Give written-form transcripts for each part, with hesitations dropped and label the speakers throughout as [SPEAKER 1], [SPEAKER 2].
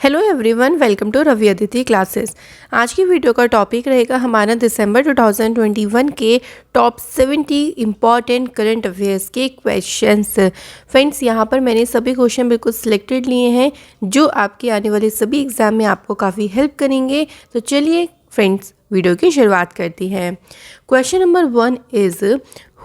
[SPEAKER 1] Hello everyone, welcome to Ravi Aditi classes. आज की video का टॉपिक रहेगा हमारा दिसंबर 2021 के टॉप 70 इम्पॉर्टेंट करंट अफेयर्स के क्वेश्चंस। फ्रेंड्स, यहाँ पर मैंने सभी क्वेश्चन बिल्कुल सिलेक्टेड लिए हैं जो आपके आने वाले सभी एग्जाम में आपको काफ़ी हेल्प करेंगे। तो चलिए फ्रेंड्स, वीडियो की शुरुआत करती हैं। Question number 1 is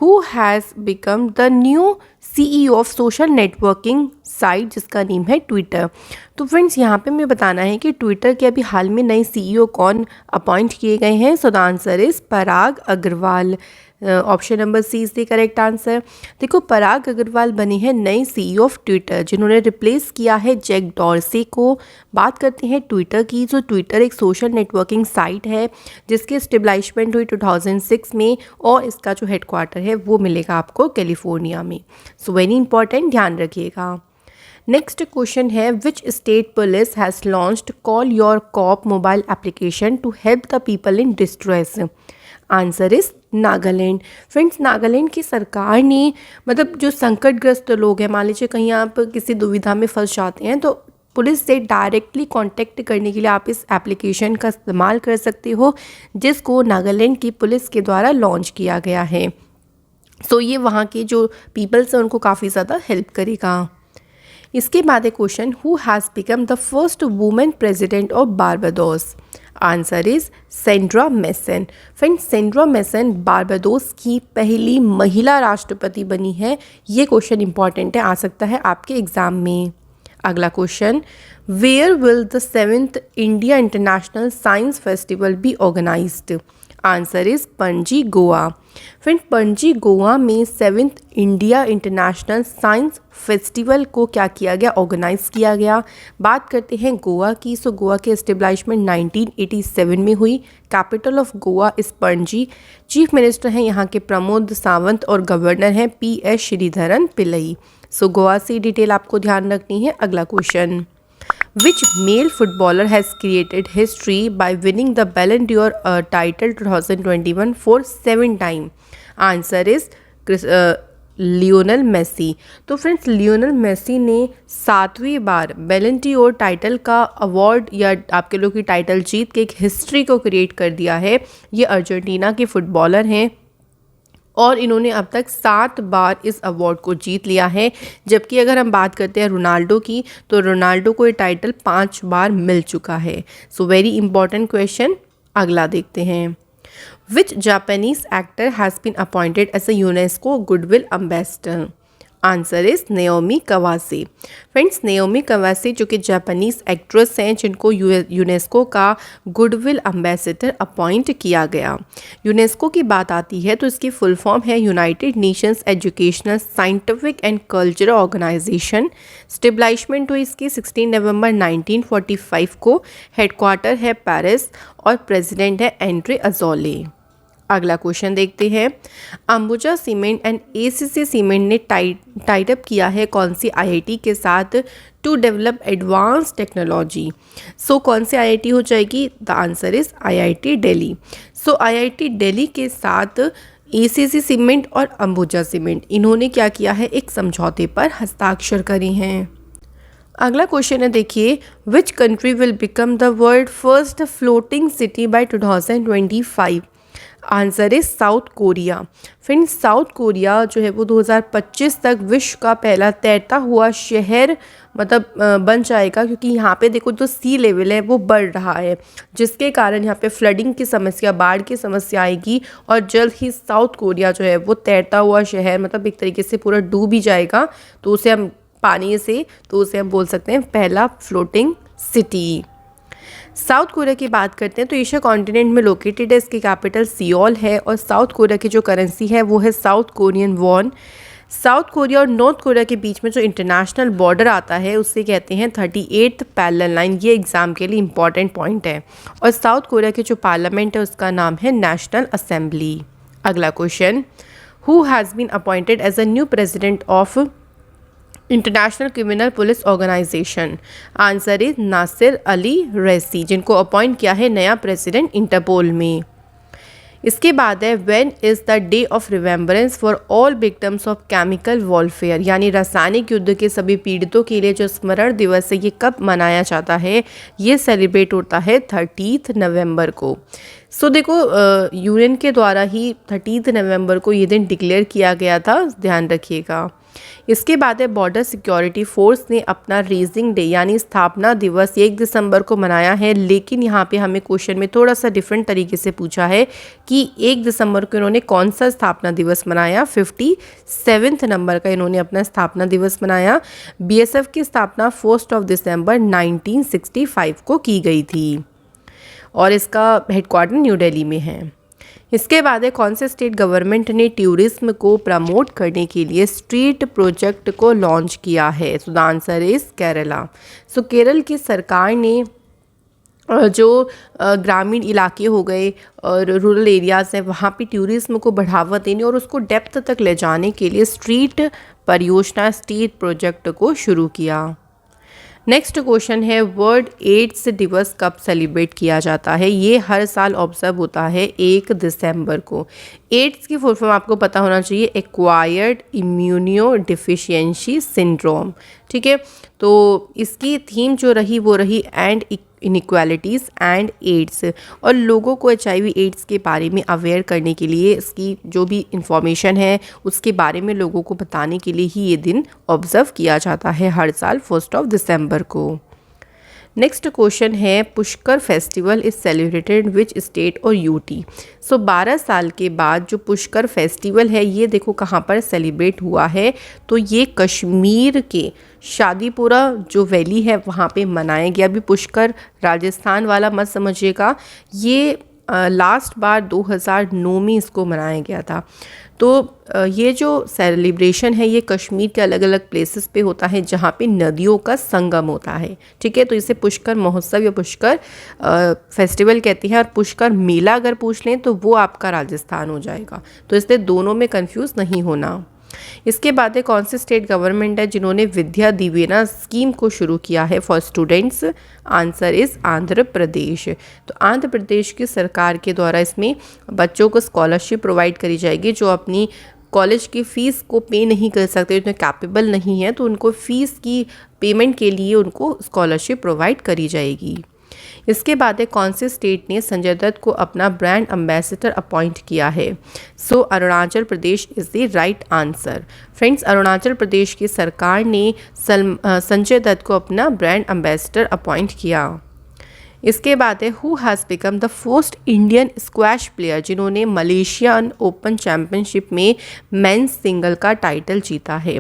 [SPEAKER 1] who has become the new CEO of social networking site जिसका नेम है ट्विटर। तो फ्रेंड्स, यहाँ पे मैं बताना है कि ट्विटर के अभी हाल में नए CEO कौन अपॉइंट किए गए हैं। So the answer is Parag Agrawal. Option number C is the correct answer. देखो, पराग अग्रवाल बने हैं नए CEO ऑफ ट्विटर जिन्होंने रिप्लेस किया है जैक डॉर्सी को। बात करते हैं ट्विटर की। तो ट्विटर एक सोशल नेटवर्किंग साइट है जिसकी एस्टेब्लिशमेंट हुई 2006 में और इसका जो हेडक्वार्टर है वो मिलेगा आपको कैलिफोर्निया में। सो वेरी इंपॉर्टेंट, ध्यान रखिएगा। नेक्स्ट क्वेश्चन है which state police has launched call your cop mobile application to help the people in distress. Answer is Nagaland. Friends, Nagaland की सरकार ने जो संकटग्रस्त लोग हैं, मान लीजिए कहीं आप किसी दुविधा में फंस जाते हैं तो पुलिस से डायरेक्टली कांटेक्ट करने के लिए आप इस एप्लीकेशन का इस्तेमाल कर सकते हो जिसको नागालैंड की पुलिस के द्वारा लॉन्च किया गया है। सो ये वहाँ के जो पीपल्स हैं उनको काफ़ी ज़्यादा हेल्प करेगा। इसके बाद एक question who has become the first women president of Barbados. Answer is Sandra mason. Friends, Sandra mason Barbados की पहली महिला राष्ट्रपति बनी है। ये क्वेश्चन इंपॉर्टेंट है, आ सकता है आपके एग्जाम में। अगला question, where will the 7th India International Science Festival be organised. Answer is Panaji, Goa. Friend, Panaji Goa में 7th India International Science festival को क्या किया गया, ऑर्गेनाइज किया गया। बात करते हैं गोवा की। सो गोवा के एस्टेब्लिशमेंट 1987 में हुई। कैपिटल ऑफ गोवा इस पणजी। चीफ मिनिस्टर हैं यहाँ के प्रमोद सावंत और गवर्नर हैं PS श्रीधरन पिल्लई। सो गोवा से डिटेल आपको ध्यान रखनी है। अगला question, Which male footballer has created history by winning the Ballon d'Or title 2021 for 7 times? Answer is Lionel Messi. तो फ्रेंड्स, लियोनल मेसी ने 7वीं बार बैलन डी'ओर टाइटल का अवार्ड या आप कह लो कि टाइटल जीत के एक हिस्ट्री को क्रिएट कर दिया है। ये अर्जेंटीना के फुटबॉलर हैं और इन्होंने अब तक 7 बार इस अवार्ड को जीत लिया है। जबकि अगर हम बात करते हैं रोनाल्डो की तो रोनाल्डो को ये टाइटल 5 बार मिल चुका है। So very important question. अगला देखते हैं, which Japanese actor has been appointed as a UNESCO goodwill ambassador. Answer is Naomi Kawase. Friends, Naomi Kawase जो कि जापानीज एक्ट्रेस हैं जिनको यूनेस्को का गुडविल एम्बेसडर अपॉइंट किया गया। यूनेस्को की बात आती है तो इसकी फुल फॉर्म है United Nations Educational Scientific and Cultural Organization. Establishment हुई इसकी 16 नवंबर 1945 को। हेडक्वार्टर है पेरिस और प्रेसिडेंट है एंड्रे अजोले। अगला क्वेश्चन देखते हैं, Ambuja cement and ACC cement ने टाइड अप किया है कौन सी IIT के साथ टू डेवलप एडवांस टेक्नोलॉजी। सो कौन सी IIT हो जाएगी, the answer is IIT Delhi. So IIT Delhi के साथ ACC सीमेंट और अंबुजा सीमेंट इन्होंने क्या किया है, एक समझौते पर हस्ताक्षर करे हैं। अगला क्वेश्चन है, देखिए, which country will become the world first floating city bye 2025। Answer is south Korea. Friends, south Korea जो है वो 2025 तक विश्व का पहला तैरता हुआ शहर बन जाएगा, क्योंकि यहाँ पे देखो जो सी लेवल है वो बढ़ रहा है जिसके कारण यहाँ पे फ्लडिंग की समस्या, बाढ़ की समस्या आएगी और जल्द ही साउथ कोरिया जो है वो तैरता हुआ शहर एक तरीके से पूरा डूब ही जाएगा। तो उसे हम बोल सकते हैं पहला फ्लोटिंग सिटी। साउथ कोरिया की बात करते हैं तो एशिया कॉन्टिनेंट में लोकेटेड है। इसकी कैपिटल सियोल है और साउथ कोरिया की जो करेंसी है वो है south Korean von. South Korea और नॉर्थ कोरिया के बीच में जो इंटरनेशनल बॉर्डर आता है उससे कहते हैं 38th पैरेलल लाइन। ये एग्जाम के लिए इंपॉर्टेंट पॉइंट है। और साउथ कोरिया के जो पार्लियामेंट है उसका नाम है नेशनल असेंबली। अगला question, who has been appointed as a new president of international criminal police organization. Answer is Nasir Ali Raisi, जिनको अपॉइंट किया है नया प्रेसिडेंट इंटरपोल में। इसके बाद है when is the day of remembrance for all victims of chemical warfare, यानी रासायनिक युद्ध के सभी पीड़ितों के लिए जो स्मरण दिवस है ये कब मनाया जाता है, ये सेलिब्रेट होता है 30 नवंबर को। सो देखो यूएन के द्वारा ही 30 नवंबर को ये दिन डिक्लेयर किया गया था, ध्यान रखिएगा। इसके बाद है बॉर्डर सिक्योरिटी फोर्स ने अपना रेजिंग डे यानी स्थापना दिवस 1 दिसंबर को मनाया है, लेकिन यहाँ पे हमें क्वेश्चन में थोड़ा सा डिफरेंट तरीके से पूछा है कि 1 दिसंबर को इन्होंने कौन सा स्थापना दिवस मनाया। 57 नंबर का इन्होंने अपना स्थापना दिवस मनाया। बीएसएफ की स्थापना 1 दिसंबर 1965 को की गई थी और इसका हेडक्वार्टर न्यू दिल्ली में है। इसके बाद है कौन से स्टेट गवर्नमेंट ने टूरिज्म को प्रमोट करने के लिए स्ट्रीट प्रोजेक्ट को लॉन्च किया है। So the answer is Kerala. So Kerala की सरकार ने जो ग्रामीण इलाके हो गए और रूरल एरियाज़ हैं वहाँ पे टूरिज्म को बढ़ावा देने और उसको डेप्थ तक ले जाने के लिए स्ट्रीट परियोजना स्ट्रीट प्रोजेक्ट को शुरू किया। नेक्स्ट क्वेश्चन है वर्ल्ड एड्स दिवस कब सेलिब्रेट किया जाता है। ये हर साल ऑब्जर्व होता है 1 दिसंबर को। एड्स की फुल फॉर्म आपको पता होना चाहिए, एक्वायर्ड इम्यूनो डिफिशियंसी सिंड्रोम। ठीक है, तो इसकी थीम जो रही वो रही एंड इनइक्वालिटीज़ एंड एड्स, और लोगों को HIV एड्स के बारे में अवेयर करने के लिए इसकी जो भी इंफॉर्मेशन है उसके बारे में लोगों को बताने के लिए ही ये दिन ऑब्ज़र्व किया जाता है हर साल 1 दिसंबर को। नेक्स्ट क्वेश्चन है Pushkar festival is celebrated which state और यूटी। सो 12 साल के बाद जो पुष्कर फेस्टिवल है ये देखो कहाँ पर सेलिब्रेट हुआ है, तो ये कश्मीर के शादीपुरा जो वैली है वहाँ पे मनाया गया। अभी पुष्कर राजस्थान वाला मत समझिएगा, ये लास्ट बार 2009 में इसको मनाया गया था। तो ये जो सेलिब्रेशन है ये कश्मीर के अलग अलग प्लेसेस पे होता है जहाँ पे नदियों का संगम होता है। ठीक है, तो इसे पुष्कर महोत्सव या पुष्कर फेस्टिवल कहते हैं। और पुष्कर मेला अगर पूछ लें तो वो आपका राजस्थान हो जाएगा, तो इसलिए दोनों में कंफ्यूज नहीं होना। इसके बाद है कौन से स्टेट गवर्नमेंट है जिन्होंने विद्या दिवेना स्कीम को शुरू किया है for students. Answer is Andhra Pradesh. तो आंध्र प्रदेश की सरकार के द्वारा इसमें बच्चों को स्कॉलरशिप प्रोवाइड करी जाएगी जो अपनी कॉलेज की फ़ीस को पे नहीं कर सकते, इतने कैपेबल नहीं है, तो उनको फ़ीस की पेमेंट के लिए उनको स्कॉलरशिप प्रोवाइड करी जाएगी। इसके बाद है कौन से स्टेट ने संजय दत्त को अपना ब्रांड एम्बेसडर अपॉइंट किया है। So Arunachal Pradesh is the right answer. Friends, Arunachal Pradesh की सरकार ने संजय दत्त को अपना ब्रांड एम्बेसडर अपॉइंट किया। इसके बाद है who has become the first Indian squash player जिन्होंने मलेशियन ओपन चैम्पियनशिप में मेंस सिंगल का टाइटल जीता है।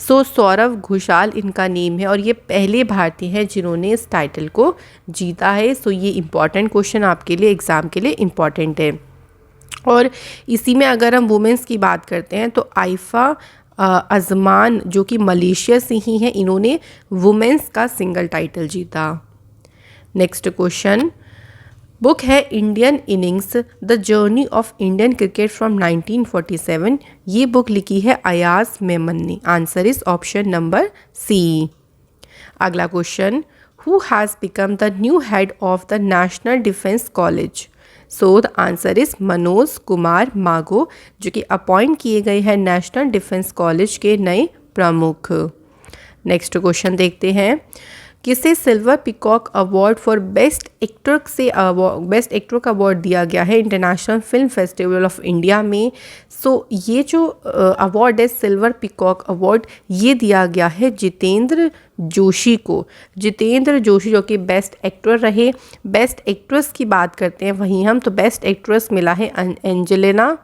[SPEAKER 1] सो सौरव घोषाल इनका नेम है और ये पहले भारतीय हैं जिन्होंने इस टाइटल को जीता है। सो ये इम्पॉर्टेंट क्वेश्चन आपके लिए एग्ज़ाम के लिए इम्पॉर्टेंट है। और इसी में अगर हम वुमेंस की बात करते हैं तो आइफा अजमान जो कि मलेशिया से ही हैं, इन्होंने वुमेंस का सिंगल टाइटल जीता। नेक्स्ट क्वेश्चन बुक है Indian innings the journey of Indian cricket from 1947। ये बुक लिखी है अयाज मेमन ने। Answer is option number C. अगला question who has become the new head of the national defence college. So the answer is Manoj Kumar Mago जो कि appoint किए गए हैं नेशनल डिफेंस कॉलेज के नए प्रमुख। नेक्स्ट क्वेश्चन देखते हैं किसे silver peacock award for best actor से बेस्ट एक्टर का अवार्ड दिया गया है international film festival of India में। सो ये जो अवार्ड है सिल्वर पिकॉक अवार्ड ये दिया गया है जितेंद्र जोशी को। जितेंद्र जोशी जो कि बेस्ट एक्टर रहे। बेस्ट एक्ट्रेस की बात करते हैं वहीं हम, तो बेस्ट एक्ट्रेस मिला है एंजेलिना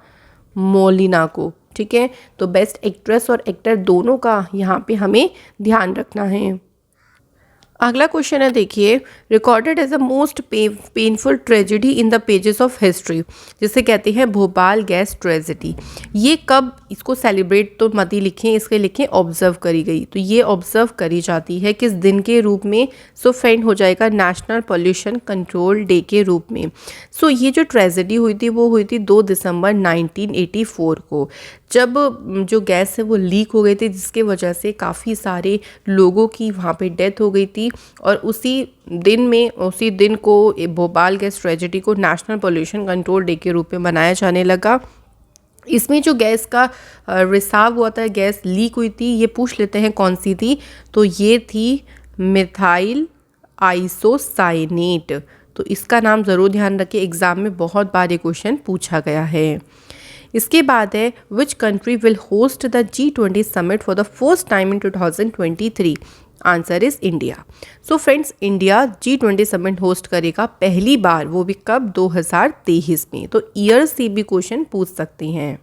[SPEAKER 1] मोलिना को। ठीक है, तो बेस्ट एक्ट्रेस और एक्टर दोनों का यहाँ पे हमें ध्यान रखना है। अगला क्वेश्चन है देखिए recorded as a most painful tragedy in the pages of history, जिसे कहते हैं भोपाल गैस ट्रेजेडी। ये कब, इसको सेलिब्रेट तो मत ही लिखें, इसके लिखें ऑब्जर्व करी गई। तो ये ऑब्जर्व करी जाती है किस दिन के रूप में। सो फ्रेंड हो जाएगा नेशनल पॉल्यूशन कंट्रोल डे के रूप में। सो ये जो ट्रेजेडी हुई थी वो हुई थी 2 दिसंबर 1984 को, जब जो गैस है वो लीक हो गई थी जिसके वजह से काफ़ी सारे लोगों की वहाँ पे डेथ हो गई थी। और उसी दिन को भोपाल गैस ट्रेजेडी को नेशनल पोल्यूशन कंट्रोल डे के रूप में मनाया जाने लगा। इसमें जो गैस का रिसाव हुआ था, गैस लीक हुई थी, ये पूछ लेते हैं कौन सी थी, तो ये थी मिथाइल आइसोसाइनेट। तो इसका नाम ज़रूर ध्यान रखिए, एग्ज़ाम में बहुत बार ये क्वेश्चन पूछा गया है। इसके बाद है which country will host the G20 summit for the first time in 2023। Answer is India. So friends, India G20 summit host करेगा पहली बार, वो भी कब, 2023 में। तो ईयर से भी क्वेश्चन पूछ सकती हैं।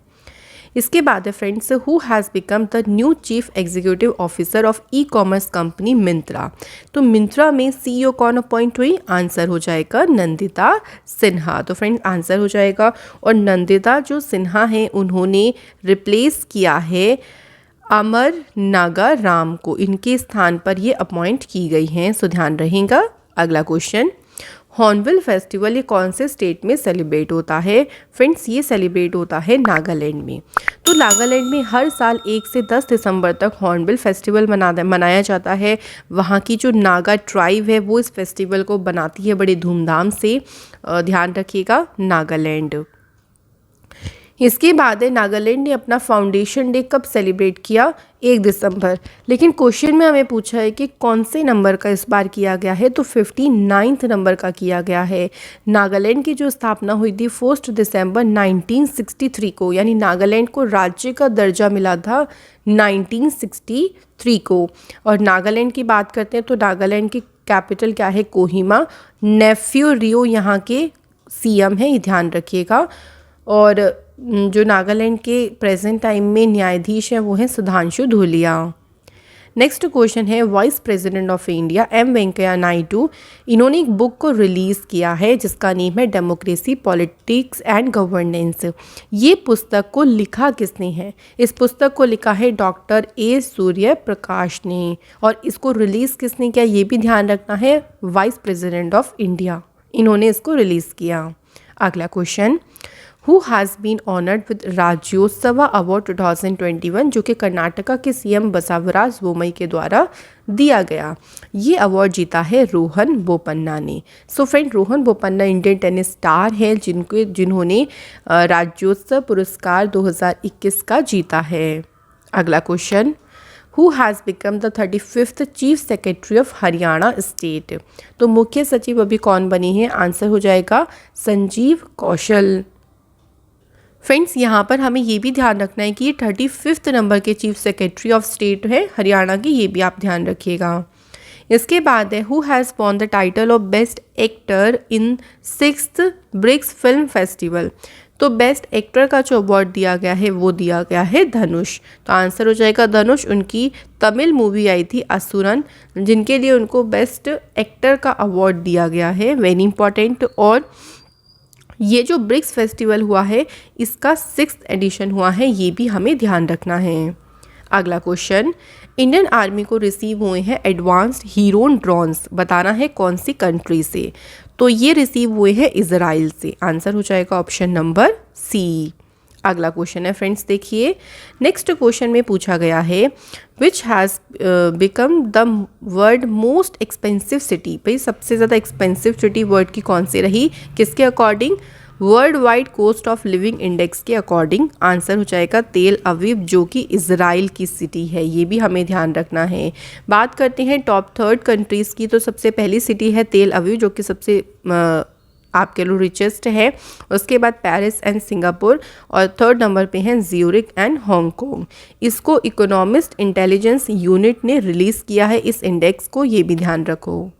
[SPEAKER 1] इसके बाद है friends, who has become the new chief executive officer of e commerce company Myntra. तो मिंत्रा में CEO कौन अपॉइंट हुई? आंसर हो जाएगा नंदिता सिन्हा। तो फ्रेंड्स आंसर हो जाएगा, और नंदिता जो सिन्हा हैं उन्होंने रिप्लेस किया है अमर नागा राम को, इनके स्थान पर ये अपॉइंट की गई हैं। सो ध्यान रहेगा। अगला क्वेश्चन, हॉर्नबिल फेस्टिवल ये कौन से स्टेट में सेलिब्रेट होता है? फ्रेंड्स ये सेलिब्रेट होता है नागालैंड में। तो नागालैंड में हर साल 1 से 10 दिसंबर तक हॉर्नबिल फेस्टिवल मनाया जाता है। वहाँ की जो नागा ट्राइब है वो इस फेस्टिवल को बनाती है बड़े धूमधाम से। ध्यान रखिएगा, नागालैंड। इसके बाद है नागालैंड ने अपना फाउंडेशन डे कब सेलिब्रेट किया? 1 दिसंबर। लेकिन क्वेश्चन में हमें पूछा है कि कौन से नंबर का इस बार किया गया है, तो 59 नंबर का किया गया है। नागालैंड की जो स्थापना हुई थी 1 दिसंबर 1963 को, यानी नागालैंड को राज्य का दर्जा मिला था 1963 को। और नागालैंड की बात करते हैं तो नागालैंड की कैपिटल क्या है? कोहिमा। नेफ्यू रियो यहाँ के CM है, ये ध्यान रखिएगा। और जो नागालैंड के प्रेजेंट टाइम में न्यायाधीश हैं वो हैं सुधांशु धूलिया। नेक्स्ट क्वेश्चन है, vice president of India M Venkaiah Naidu, इन्होंने एक बुक को रिलीज़ किया है जिसका नेम है डेमोक्रेसी, पॉलिटिक्स एंड गवर्नेंस। ये पुस्तक को लिखा किसने है? इस पुस्तक को लिखा है डॉक्टर A सूर्य प्रकाश ने। और इसको रिलीज़ किसने किया ये भी ध्यान रखना है, वाइस प्रेसिडेंट ऑफ इंडिया, इन्होंने इसको रिलीज़ किया। अगला question, who has been honoured with Rajyotsava award 2021, जो कि कर्नाटका के CM बसवराज बोमई के द्वारा दिया गया। ये अवार्ड जीता है रोहन बोपन्ना ने। So friend, Rohan Bopanna Indian tennis star हैं जिन्होंने राज्योत्सव पुरस्कार 2021 का जीता है। अगला question, who has become the 35th chief secretary of Haryana state. तो मुख्य सचिव अभी कौन बनी है? आंसर हो जाएगा संजीव कौशल। फ्रेंड्स यहाँ पर हमें ये भी ध्यान रखना है कि ये 35th नंबर के चीफ सेक्रेटरी ऑफ स्टेट है हरियाणा की, ये भी आप ध्यान रखिएगा। इसके बाद है, who has won the title of best actor in 6th BRICS film festival. तो बेस्ट एक्टर का जो अवार्ड दिया गया है वो दिया गया है धनुष। तो आंसर हो जाएगा धनुष। उनकी तमिल मूवी आई थी असुरन, जिनके लिए उनको बेस्ट एक्टर का अवार्ड दिया गया है, वेरी इंपॉर्टेंट। और ये जो ब्रिक्स फेस्टिवल हुआ है इसका 6th एडिशन हुआ है, ये भी हमें ध्यान रखना है। अगला क्वेश्चन, इंडियन आर्मी को रिसीव हुए हैं एडवांस्ड हीरोन ड्रोन्स, बताना है कौन सी कंट्री से। तो ये रिसीव हुए हैं इजराइल से। आंसर हो जाएगा ऑप्शन नंबर C। अगला क्वेश्चन है फ्रेंड्स, देखिए नेक्स्ट क्वेश्चन में पूछा गया है, which has become the world most expensive city. भाई सबसे ज़्यादा एक्सपेंसिव सिटी वर्ल्ड की कौन सी रही, किसके according? World wide cost of living index के अकॉर्डिंग। आंसर हो जाएगा तेल अवीव, जो कि इजराइल की सिटी है, ये भी हमें ध्यान रखना है। बात करते हैं टॉप 3 कंट्रीज़ की, तो सबसे पहली सिटी है तेल अवीव, जो कि सबसे आप कह लो रिचेस्ट है। उसके बाद पेरिस एंड सिंगापुर, और 3rd नंबर पे हैं ज्यूरिक एंड हांगकांग। इसको इकोनॉमिस्ट इंटेलिजेंस यूनिट ने रिलीज़ किया है इस इंडेक्स को, ये भी ध्यान रखो।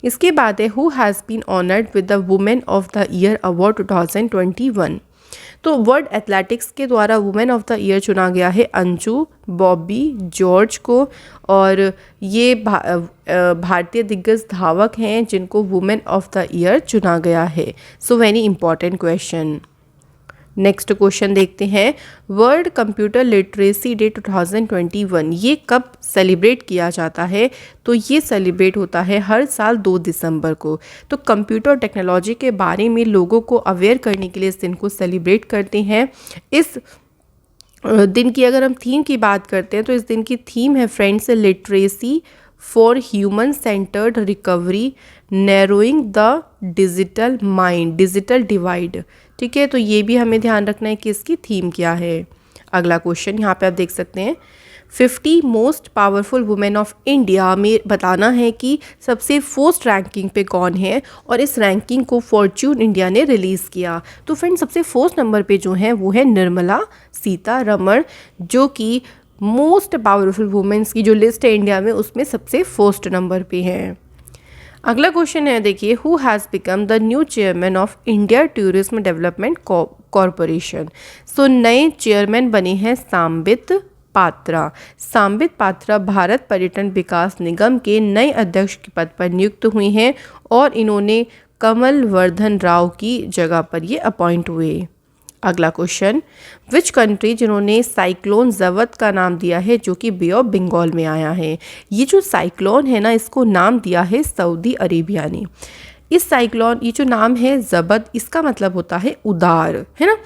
[SPEAKER 1] इसके बाद है, who has been honoured with the women of the year award 2021। तो वर्ल्ड एथलेटिक्स के द्वारा वुमेन ऑफ द ईयर चुना गया है अंजू बॉबी जॉर्ज को, और ये भारतीय दिग्गज धावक हैं जिनको वुमेन ऑफ द ईयर चुना गया है। So very important question. Next question देखते हैं, वर्ल्ड कंप्यूटर लिटरेसी डे 2021 ये कब सेलिब्रेट किया जाता है? तो ये सेलिब्रेट होता है हर साल 2 दिसंबर को। तो कंप्यूटर टेक्नोलॉजी के बारे में लोगों को अवेयर करने के लिए इस दिन को सेलिब्रेट करते हैं। इस दिन की अगर हम थीम की बात करते हैं तो इस दिन की थीम है friends literacy for human centred recovery narrowing the digital divide. ठीक है, तो ये भी हमें ध्यान रखना है कि इसकी थीम क्या है। अगला क्वेश्चन यहाँ पे आप देख सकते हैं 50 most powerful women of India में बताना है कि सबसे फर्स्ट रैंकिंग पे कौन है, और इस रैंकिंग को फॉर्च्यून इंडिया ने रिलीज़ किया। तो फ्रेंड सबसे फर्स्ट नंबर पे जो है वो है निर्मला सीतारमण, जो कि मोस्ट पावरफुल वुमेन्स की जो लिस्ट है इंडिया में उसमें सबसे फर्स्ट नंबर पे है। अगला क्वेश्चन है, देखिए, who has become the new chairman of India tourism development corporation. सो नए चेयरमैन बने हैं सांबित पात्रा। सांबित पात्रा भारत पर्यटन विकास निगम के नए अध्यक्ष के पद पर नियुक्त हुए हैं और इन्होंने कमल वर्धन राव की जगह पर ये अपॉइंट हुए। अगला क्वेश्चन, विच कंट्री जिन्होंने साइक्लोन जवत का नाम दिया है जो कि बे ऑफ बंगाल में आया है। ये जो साइक्लोन है ना, इसको नाम दिया है सऊदी अरेबिया ने। इस साइक्लोन, ये जो नाम है जबद, इसका मतलब होता है उदार, है ना।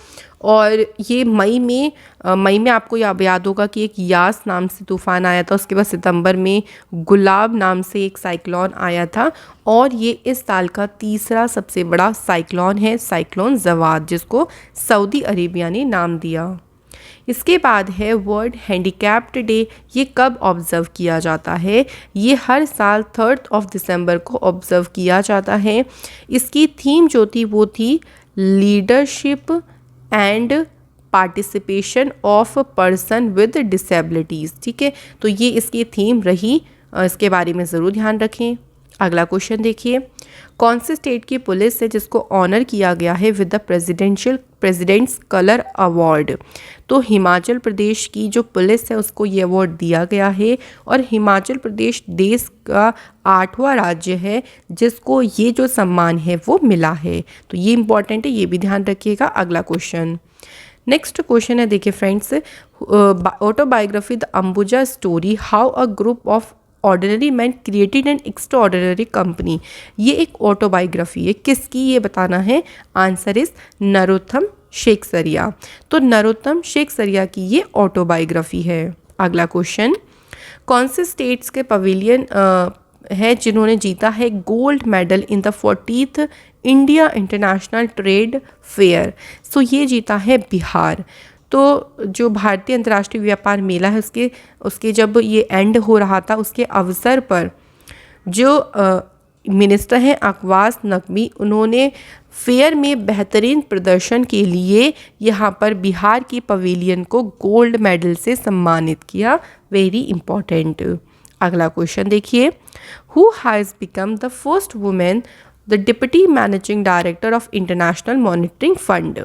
[SPEAKER 1] और ये मई में आपको याद होगा कि एक यास नाम से तूफान आया था, उसके बाद सितंबर में गुलाब नाम से एक साइक्लोन आया था, और ये इस साल का तीसरा सबसे बड़ा साइक्लोन है, साइक्लोन जवाद, जिसको सऊदी अरेबिया ने नाम दिया। इसके बाद है वर्ल्ड हैंडीकैप्ड डे। ये कब ऑब्ज़र्व किया जाता है? ये हर साल 3 दिसंबर को ऑब्ज़र्व किया जाता है। इसकी थीम जो थी वो थी leadership and participation of person with disabilities. ठीक है, तो ये इसकी थीम रही, इसके बारे में ज़रूर ध्यान रखें। अगला क्वेश्चन देखिए, कौन से स्टेट की पुलिस है जिसको ऑनर किया गया है with the president's colour award. तो हिमाचल प्रदेश की जो पुलिस है उसको ये अवार्ड दिया गया है, और हिमाचल प्रदेश देश का 8वां राज्य है जिसको ये जो सम्मान है वो मिला है। तो ये इंपॉर्टेंट है, ये भी ध्यान रखिएगा। अगला क्वेश्चन, नेक्स्ट क्वेश्चन है, देखिए friends, autobiography the Ambuja story, how a group of ordinary man created an extraordinary company. ये एक ऑटोबायोग्राफी है, किसकी ये बताना है। Answer is Narottam Sekhsaria. तो नरोत्तम शेखसरिया की ये ऑटोबायोग्राफी है। अगला क्वेश्चन, कौन से स्टेट्स के पवेलियन है जिन्होंने जीता है gold medal in the 40th India international trade fair. So ये जीता है बिहार। तो जो भारतीय अंतर्राष्ट्रीय व्यापार मेला है उसके जब ये एंड हो रहा था, उसके अवसर पर जो मिनिस्टर हैं अकवास नकवी, उन्होंने फेयर में बेहतरीन प्रदर्शन के लिए यहाँ पर बिहार की पवेलियन को गोल्ड मेडल से सम्मानित किया। Very important. अगला क्वेश्चन देखिए, who has become the first women the deputy managing director of international monitoring fund.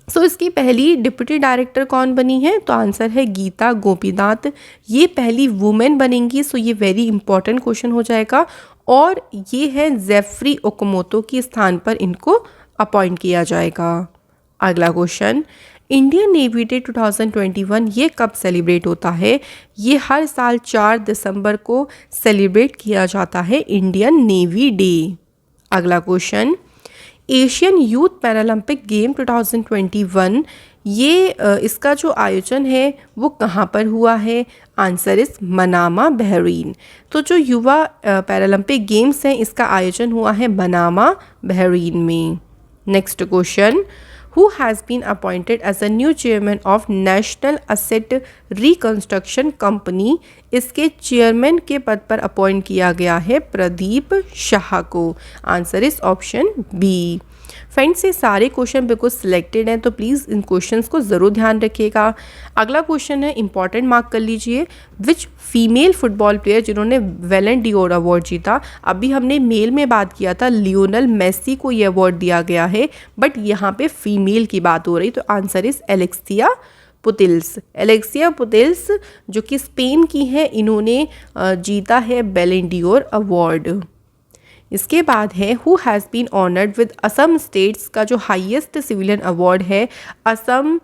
[SPEAKER 1] सो इसकी पहली डिप्टी डायरेक्टर कौन बनी है? तो आंसर है गीता गोपीनाथ। ये पहली वुमेन बनेंगी। सो ये वेरी इंपॉर्टेंट क्वेश्चन हो जाएगा, और ये है जेफ्री ओकोमोतो के स्थान पर इनको अपॉइंट किया जाएगा। अगला क्वेश्चन, इंडियन नेवी डे 2021 ये कब सेलिब्रेट होता है? ये हर साल 4 दिसंबर को सेलिब्रेट किया जाता है, इंडियन नेवी डे। अगला question, Asian youth Paralympic game 2021 ये इसका जो आयोजन है वो कहाँ पर हुआ है? आंसर इस मनामा बहरीन। तो जो युवा पैरालंपिक गेम्स हैं इसका आयोजन हुआ है मनामा बहरीन में। Next question, who has been appointed as a new chairman of National Asset Reconstruction Company. इसके चेयरमैन के पद पर अपॉइंट किया गया है प्रदीप शाह को। Answer is option B. Friends, ये सारे क्वेश्चन बिल्कुल सिलेक्टेड हैं, तो प्लीज़ इन क्वेश्चंस को ज़रूर ध्यान रखिएगा। अगला क्वेश्चन है, इंपॉर्टेंट मार्क कर लीजिए, विच फीमेल फुटबॉल प्लेयर जिन्होंने बैलन डी'ओर अवार्ड जीता। अभी हमने मेल में बात किया था, लियोनेल मेसी को ये अवार्ड दिया गया है, बट यहाँ पे फीमेल की बात हो रही, तो आंसर इज एलेक्सिया पुतिल्स। एलेक्सिया पुतिल्स जो कि स्पेन की है, इन्होंने जीता है बैलन डी'ओर अवार्ड। इसके बाद है, who has been honoured with Assam states का जो हाईएस्ट सिविलियन अवार्ड है असम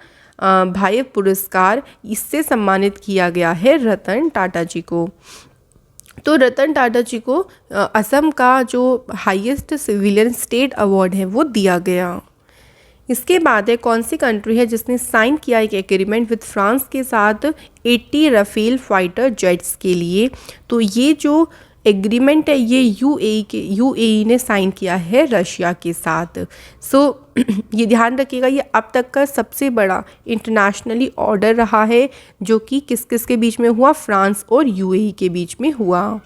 [SPEAKER 1] भाई पुरस्कार, इससे सम्मानित किया गया है रतन टाटा जी को। तो रतन टाटा जी को असम का जो हाईएस्ट सिविलियन स्टेट अवार्ड है वो दिया गया। इसके बाद है कौन सी कंट्री है जिसने साइन किया एक एग्रीमेंट विद फ्रांस के साथ 80 राफेल फाइटर जेट्स के लिए। तो ये जो एग्रीमेंट है ये यूएई ने साइन किया है रशिया के साथ। सो ये ध्यान रखिएगा, ये अब तक का सबसे बड़ा इंटरनेशनली ऑर्डर रहा है जो कि किस किस के बीच में हुआ, फ्रांस और यूएई के बीच में हुआ।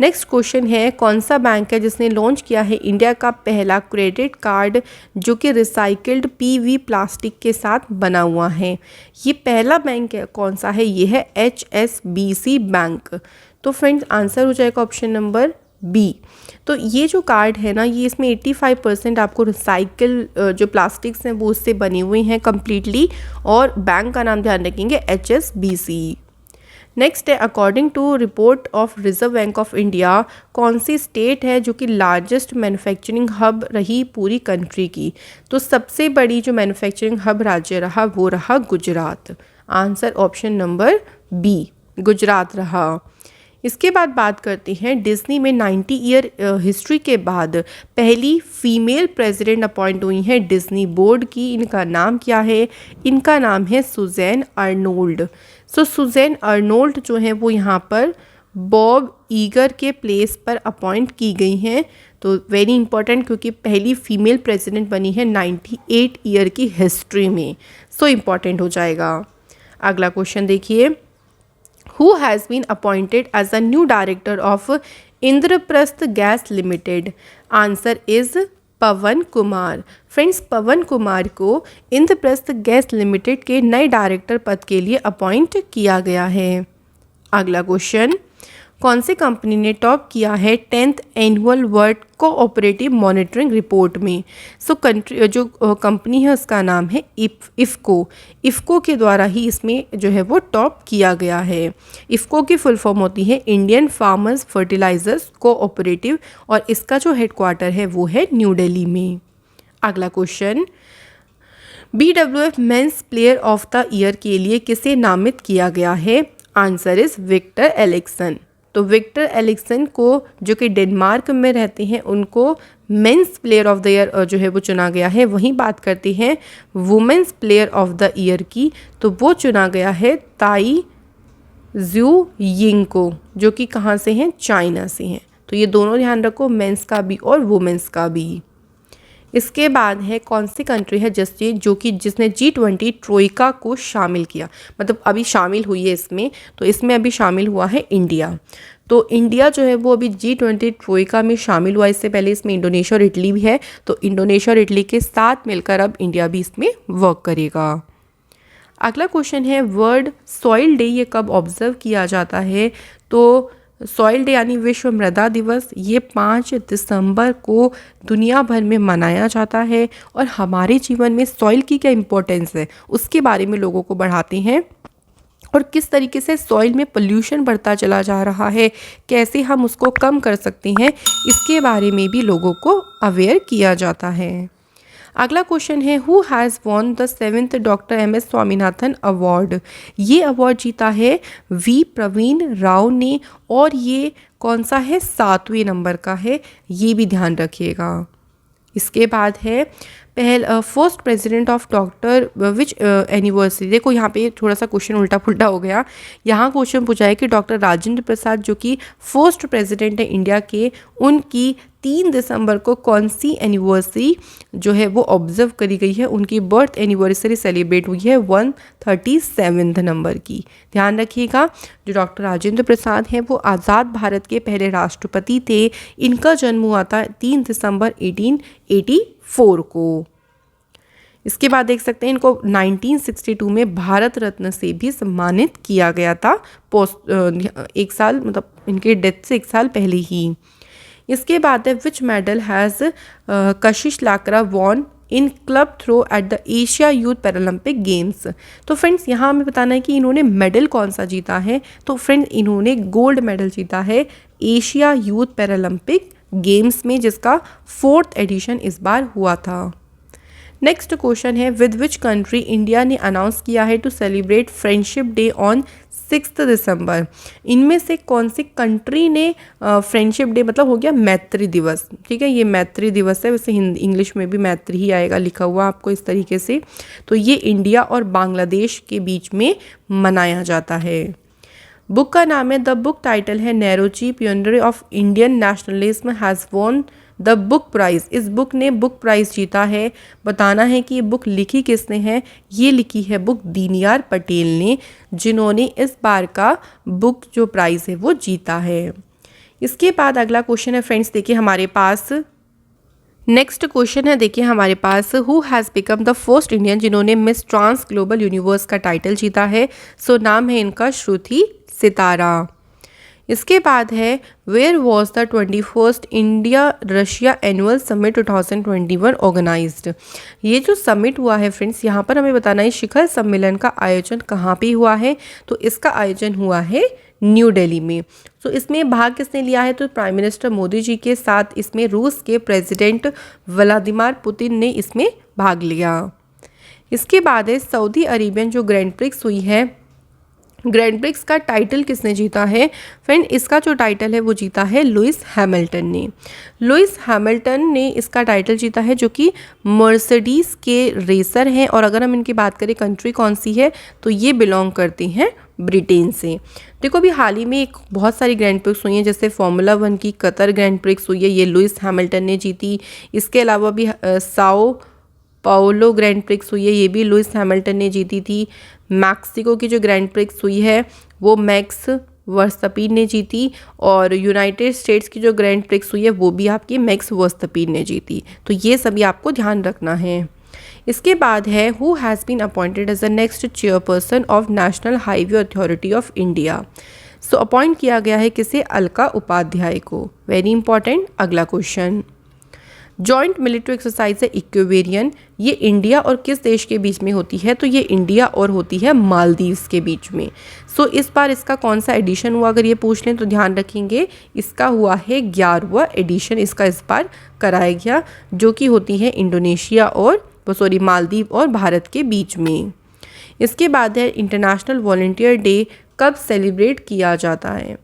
[SPEAKER 1] नेक्स्ट क्वेश्चन है कौन सा बैंक है जिसने लॉन्च किया है इंडिया का पहला क्रेडिट कार्ड जो कि रिसाइकिल्ड पीवी प्लास्टिक के साथ बना हुआ है। ये पहला बैंक है, कौन सा है, ये है HSBC बैंक। तो फ्रेंड्स आंसर हो जाएगा ऑप्शन नंबर बी। तो ये जो कार्ड है ना, ये इसमें 85% आपको रिसाइकिल जो प्लास्टिक्स हैं वो उससे बनी हुई हैं कम्प्लीटली, और बैंक का नाम ध्यान रखेंगे HSBC। नेक्स्ट है according to report of Reserve Bank of India कौन सी स्टेट है जो कि लार्जेस्ट मैन्युफैक्चरिंग हब रही पूरी कंट्री की। तो सबसे बड़ी जो मैन्युफैक्चरिंग हब राज्य रहा वो रहा Gujarat. Answer option number B, Gujarat रहा। इसके बाद बात करते हैं डिज्नी में 90 ईयर हिस्ट्री के बाद पहली फीमेल प्रेसिडेंट अपॉइंट हुई हैं डिज्नी बोर्ड की। इनका नाम क्या है, इनका नाम है सुजैन अर्नोल्ड। सो सुजैन अर्नोल्ड जो है वो यहाँ पर बॉब ईगर के प्लेस पर अपॉइंट की गई हैं। तो वेरी इंपॉर्टेंट, क्योंकि पहली फीमेल प्रेसिडेंट बनी है 98 ईयर की हिस्ट्री में। सो इम्पॉर्टेंट हो जाएगा। अगला क्वेश्चन देखिए, Who has been appointed as a new director of Indraprastha gas limited. Answer is Pawan Kumar. Friends Pawan Kumar को इंद्रप्रस्थ गैस लिमिटेड के नए डायरेक्टर पद के लिए अपॉइंट किया गया है। अगला क्वेश्चन, कौन सी कंपनी ने टॉप किया है 10th annual world cooperative monitoring report में। सो कंट्री जो कंपनी है उसका नाम है इफ़को के द्वारा ही इसमें जो है वो टॉप किया गया है। इफ़को की फुल फॉर्म होती है इंडियन फार्मर्स फर्टिलाइजर्स कोऑपरेटिव, और इसका जो हेडक्वार्टर है वो है न्यू दिल्ली में। अगला question, BWF men's player of the year के लिए किसे नामित किया गया है। आंसर इज विक्टर एलिक्सन। तो विक्टर एलिक्सन को जो कि डेनमार्क में रहते हैं उनको mains player of the year जो है वो चुना गया है। वहीं बात करते हैं women's player of the year की, तो वो चुना गया है ताई ज्यू यिंग को, जो कि कहाँ से हैं, चाइना से हैं। तो ये दोनों ध्यान रखो, मेंस का भी और वुमेंस का भी। इसके बाद है कौन सी कंट्री है जिसने G20 ट्रोइका को शामिल किया, मतलब अभी शामिल हुई है इसमें। तो इसमें अभी शामिल हुआ है इंडिया। तो इंडिया जो है वो अभी G20 ट्रोइका में शामिल हुआ। इससे पहले इसमें इंडोनेशिया और इटली भी है, तो इंडोनेशिया और इटली के साथ मिलकर अब इंडिया भी इसमें वर्क करेगा। अगला क्वेश्चन है वर्ल्ड सॉइल डे ये कब ऑब्जर्व किया जाता है। तो सॉइल डे यानी विश्व मृदा दिवस ये 5 दिसंबर को दुनिया भर में मनाया जाता है, और हमारे जीवन में सॉइल की क्या इम्पोर्टेंस है उसके बारे में लोगों को बढ़ाते हैं, और किस तरीके से सॉइल में पोल्यूशन बढ़ता चला जा रहा है, कैसे हम उसको कम कर सकते हैं, इसके बारे में भी लोगों को अवेयर किया जाता है। अगला क्वेश्चन है who has won the 7th doctor MS Swaminathan award. ये अवार्ड जीता है V प्रवीण राव ने, और ये कौन सा है, 7वें नंबर का है, ये भी ध्यान रखिएगा। इसके बाद है first president of doctor which anniversary. देखो यहाँ पे थोड़ा सा क्वेश्चन उल्टा पुल्टा हो गया। यहाँ क्वेश्चन पूछा है कि डॉक्टर राजेंद्र प्रसाद जो कि फर्स्ट प्रेसिडेंट है इंडिया के, उनकी 3 दिसंबर को कौन सी एनिवर्सरी जो है वो ऑब्जर्व करी गई है। उनकी बर्थ एनिवर्सरी सेलिब्रेट हुई है 137 नंबर की। ध्यान रखिएगा, जो डॉक्टर राजेंद्र प्रसाद हैं वो आज़ाद भारत के पहले राष्ट्रपति थे। इनका जन्म हुआ था 3 दिसंबर 1884 को। इसके बाद देख सकते हैं इनको 1962 में भारत रत्न से भी सम्मानित किया गया था, एक साल मतलब इनके डेथ से 1 साल पहले ही। इसके बाद है विच medal has Kashish Lakra won in club throw at the Asia Youth Paralympic Games. तो फ्रेंड्स यहाँ हमें बताना है कि इन्होंने मेडल कौन सा जीता है। तो फ्रेंड्स इन्होंने गोल्ड मेडल जीता है एशिया यूथ पैरालंपिक गेम्स में, जिसका 4th एडिशन इस बार हुआ था। नेक्स्ट क्वेश्चन है विद विच कंट्री इंडिया ने अनाउंस किया है to celebrate friendship day on 6 दिसंबर। इनमें से कौन सी कंट्री ने फ्रेंडशिप डे मतलब हो गया मैत्री दिवस, ठीक है, ये मैत्री दिवस है, वैसे हिंदी इंग्लिश में भी मैत्री ही आएगा लिखा हुआ आपको इस तरीके से। तो ये इंडिया और बांग्लादेश के बीच में मनाया जाता है। बुक का नाम है, द बुक टाइटल है Naoroji pioneer of Indian nationalism has won the book prize. इस बुक ने बुक प्राइज़ जीता है। बताना है कि ये बुक लिखी किसने है, ये लिखी है बुक दीनयार पटेल ने, जिन्होंने इस बार का बुक जो प्राइज़ है वो जीता है। इसके बाद अगला क्वेश्चन है फ्रेंड्स, देखिए हमारे पास नेक्स्ट क्वेश्चन है, देखिए हमारे पास who has become the first Indian जिन्होंने मिस ट्रांस ग्लोबल यूनिवर्स का टाइटल जीता है। सो नाम है इनका श्रुति सितारा। इसके बाद है where was the 21st India Russia annual summit 2021 organised. ये जो समिट हुआ है फ्रेंड्स, यहाँ पर हमें बताना है शिखर सम्मेलन का आयोजन कहाँ पे हुआ है। तो इसका आयोजन हुआ है न्यू दिल्ली में। तो इसमें भाग किसने लिया है, तो प्राइम मिनिस्टर मोदी जी के साथ इसमें रूस के प्रेसिडेंट व्लादिमीर पुतिन ने इसमें भाग लिया। इसके बाद है सऊदी अरेबियन जो ग्रैंड प्रिक्स हुई है, ग्रैंड प्रिक्स का टाइटल किसने जीता है फ्रेंड, इसका जो टाइटल है वो जीता है लुइस हैमिल्टन ने। लुइस हैमिल्टन ने इसका टाइटल जीता है, जो कि मर्सिडीज़ के रेसर हैं। और अगर हम इनकी बात करें कंट्री कौन सी है, तो ये बिलोंग करती हैं ब्रिटेन से। देखो अभी हाल ही में एक बहुत सारी ग्रैंड प्रिक्स हुई हैं, जैसे फार्मूला 1 की कतर ग्रैंड प्रिक्स हुई है, ये लुइस हैमिल्टन ने जीती। इसके अलावा भी साओ पाओलो ग्रैंड प्रिक्स हुई है, ये भी लुइस हैमिल्टन ने जीती थी। मैक्सिको की जो ग्रैंड प्रिक्स हुई है वो मैक्स वर्स्टपीन ने जीती। और यूनाइटेड स्टेट्स की जो ग्रैंड प्रिक्स हुई है वो भी आपकी मैक्स वर्स्टपीन ने जीती। तो ये सभी आपको ध्यान रखना है। इसके बाद है who has been appointed as the next chairperson of National Highway Authority of India. So appoint किया गया है किसे, अलका उपाध्याय को। वेरी इंपॉर्टेंट अगला क्वेश्चन। जॉइंट मिलिट्री एक्सरसाइज है इक्वेरियन, ये इंडिया और किस देश के बीच में होती है, तो ये इंडिया और होती है मालदीव्स के बीच में। सो इस बार इसका कौन सा एडिशन हुआ, अगर ये पूछ लें तो ध्यान रखेंगे इसका हुआ है 11वां एडिशन, इसका इस बार कराया गया, जो कि होती है इंडोनेशिया और मालदीव और भारत के बीच में। इसके बाद है इंटरनेशनल वॉलंटियर डे कब सेलिब्रेट किया जाता है,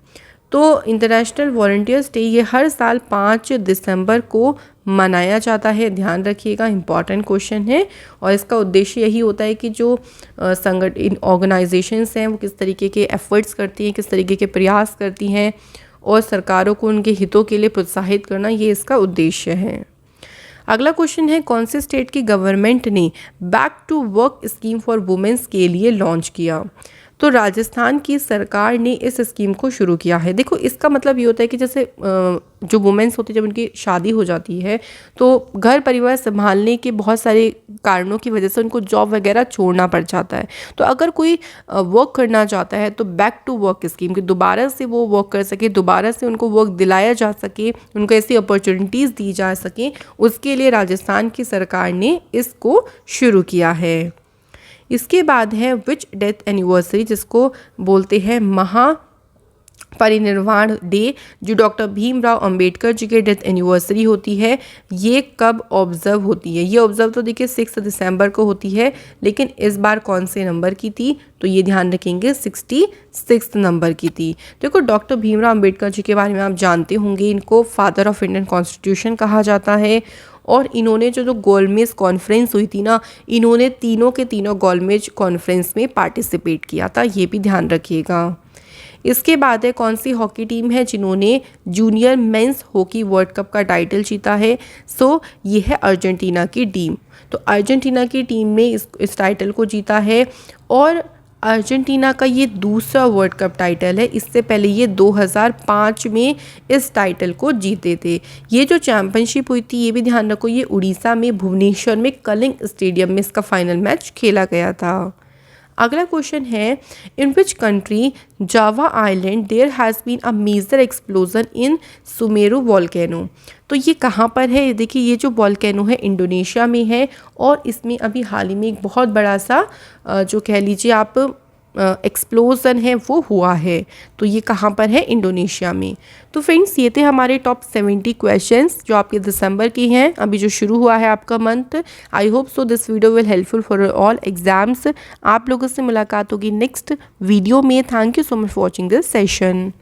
[SPEAKER 1] तो इंटरनेशनल वॉलंटियर्स डे ये हर साल 5 दिसंबर को मनाया जाता है। ध्यान रखिएगा, इंपॉर्टेंट क्वेश्चन है। और इसका उद्देश्य यही होता है कि जो संगठन ऑर्गेनाइजेशंस हैं वो किस तरीके के एफर्ट्स करती हैं, किस तरीके के प्रयास करती हैं, और सरकारों को उनके हितों के लिए प्रोत्साहित करना, ये इसका उद्देश्य है। अगला क्वेश्चन है कौन से स्टेट की गवर्नमेंट ने back to work scheme for womens के लिए लॉन्च किया, तो राजस्थान की सरकार ने इस स्कीम को शुरू किया है। देखो इसका मतलब ये होता है कि जैसे जो वुमेन्स होती है जब उनकी शादी हो जाती है तो घर परिवार संभालने के बहुत सारे कारणों की वजह से उनको जॉब वगैरह छोड़ना पड़ जाता है। तो अगर कोई वर्क करना चाहता है तो बैक टू वर्क स्कीम कि दोबारा से वो वर्क कर सके, दोबारा से उनको वर्क दिलाया जा सके, उनको ऐसी अपॉर्चुनिटीज़ दी जा सके, उसके लिए राजस्थान की सरकार ने इसको शुरू किया है। इसके बाद है विच डेथ एनिवर्सरी, जिसको बोलते हैं महापरिनिर्वाण डे, जो डॉक्टर भीमराव अंबेडकर जी के डेथ एनिवर्सरी होती है, ये कब ऑब्जर्व होती है। ये ऑब्जर्व तो देखिए 6 दिसंबर को होती है, लेकिन इस बार कौन से नंबर की थी, तो ये ध्यान रखेंगे 66 नंबर की थी। देखो डॉक्टर भीमराव अंबेडकर जी के बारे में आप जानते होंगे, इनको फादर ऑफ इंडियन कॉन्स्टिट्यूशन कहा जाता है। और इन्होंने जो गोलमेज कॉन्फ्रेंस हुई थी ना, इन्होंने तीनों के तीनों गोलमेज कॉन्फ्रेंस में पार्टिसिपेट किया था, ये भी ध्यान रखिएगा। इसके बाद है कौन सी हॉकी टीम है जिन्होंने junior men's hockey world cup का टाइटल जीता है, सो ये है अर्जेंटीना की टीम। तो अर्जेंटीना की टीम ने इस टाइटल को जीता है, और अर्जेंटीना का ये दूसरा वर्ल्ड कप टाइटल है। इससे पहले ये 2005 में इस टाइटल को जीते थे। ये जो चैम्पियनशिप हुई थी, ये भी ध्यान रखो, ये उड़ीसा में भुवनेश्वर में कलिंग स्टेडियम में इसका फाइनल मैच खेला गया था। अगला क्वेश्चन है in which country Java island there has been a major explosion in Semeru volcano, तो ये कहाँ पर है। देखिए ये जो वॉल्केनो है इंडोनेशिया में है, और इसमें अभी हाल ही में एक बहुत बड़ा सा जो कह लीजिए आप एक्सप्लोजन है वो हुआ है, तो ये कहाँ पर है, इंडोनेशिया में। तो फ्रेंड्स ये थे हमारे टॉप 70 क्वेश्चंस जो आपके दिसंबर की हैं, अभी जो शुरू हुआ है आपका month. I hope so this video will helpful for all exams. आप लोगों से मुलाकात होगी नेक्स्ट वीडियो में। Thank you so much for watching this session.